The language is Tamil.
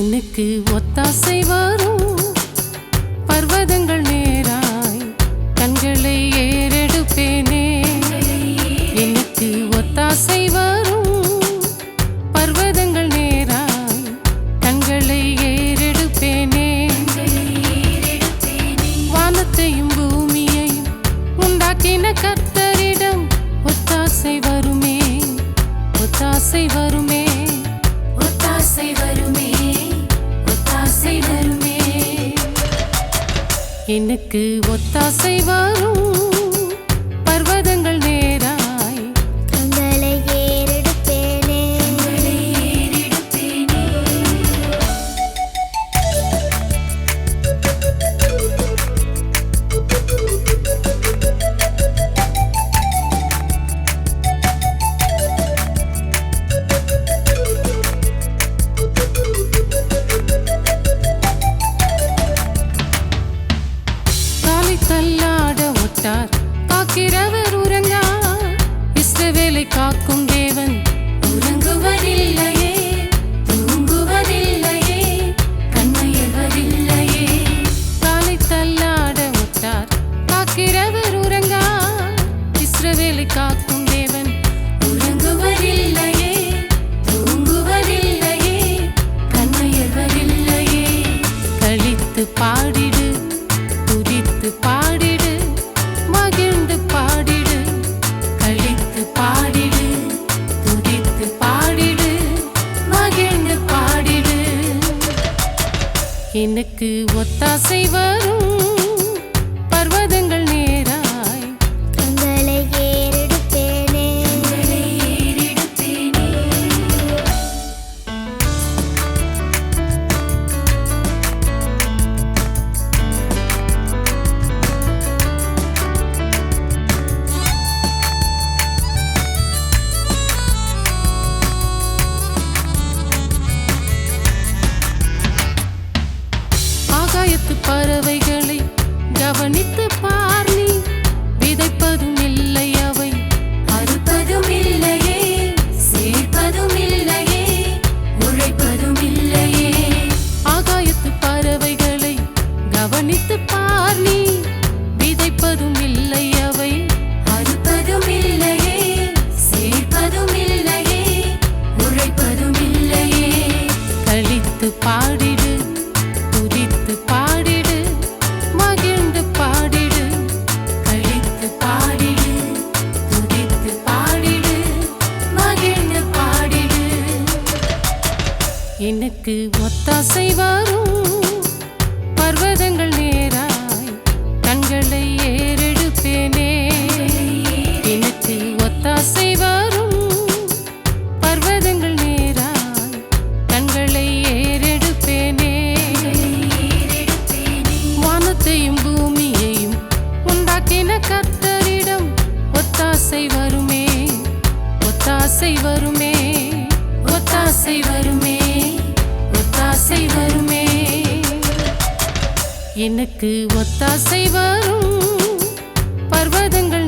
எனக்கு ஒத்தாசை வரும் பர்வதங்கள் நேராய் கண்களை ஏறெடுப்பேனே. எனக்கு ஒத்தாசை வரும் பர்வதங்கள் நேராய் கண்களை ஏறெடுப்பேனே. வானத்தையும் பூமியையும் உண்டாக்கின கர்த்தரிடம் ஒத்தாசை வருமே, ஒத்தாசை வருமே, ஒத்தாசை வருமே, ஒத்தாசை வருமே. எனக்கு ஒத்தாசை வரும் பர்வதங்கள் நேராய் கண்களை ஏறெடுப்பேனே. காலை தள்ளாட ஒட்டார் காக்கிறவர் உறங்கார். இஸ்ரவேலை காக்கும் தேவன் உறங்குவதில்லையே, தூங்குவதில்லையே, கண்மையவதில்லையே. காலை தள்ளாட ஒட்டார் காக்கிறவர் உறங்கார். இஸ்ரவேலை காக்கும் தேவன் உறங்குவதில்லையே, தூங்குவதில்லையே, கண்மையவதில்லையே. கழித்து பாடிடு, துதித்து பாடிடு, மகிழ்ந்து பாடிடு. கழித்து பாடிடு, துதித்து பாடிடு, மகிழ்ந்து பாடிடு. எனக்கு ஒத்தாசை வரும் பர்வதங்கள் நேராய் கண்களை ஏறெடுப்பேனே. ஏறெடுப்பேனே. ஆகாயத்து பறவைகளை கவனித்து பார் நீ. விதைப்பதும் இல்லை அவை, அறுப்பதும் இல்லையே, சேர்ப்பதும் இல்லையே, உழைப்பதும் இல்லையே. ஆகாயத்து பறவைகளை கவனித்து பார் நீ. விதைப்பதும் இல்லை அவை, அறுப்பதும் இல்லையே, சேர்ப்பதும் இல்லையே, உழைப்பதும் இல்லையே. கழித்து பாடிடு, துதித்து பாடிடு, மகிழ்ந்து பாடிடு. கழித்து பாடிடு, துதித்து பாடிடு, மகிழ்ந்து பாடிடு. எனக்கு ஒத்தாசை வரும் பர்வதங்கள் நேராய் கண்களை ஏறெடுப்பேனே. எனக்கு ஒத்தாசை வரும் பர்வதங்கள் நேராய் கண்களை ஏறெடுப்பேனே. வானத்தையும் பூமியையும் உண்டாக்கின கர்த்தரிடம் ஒத்தாசை வருமே, ஒத்தாசை வருமே, ஒத்தாசை வருமே, ஒத்தாசை வருமே. எனக்கு ஒத்தாசை வரும் பர்வதங்கள்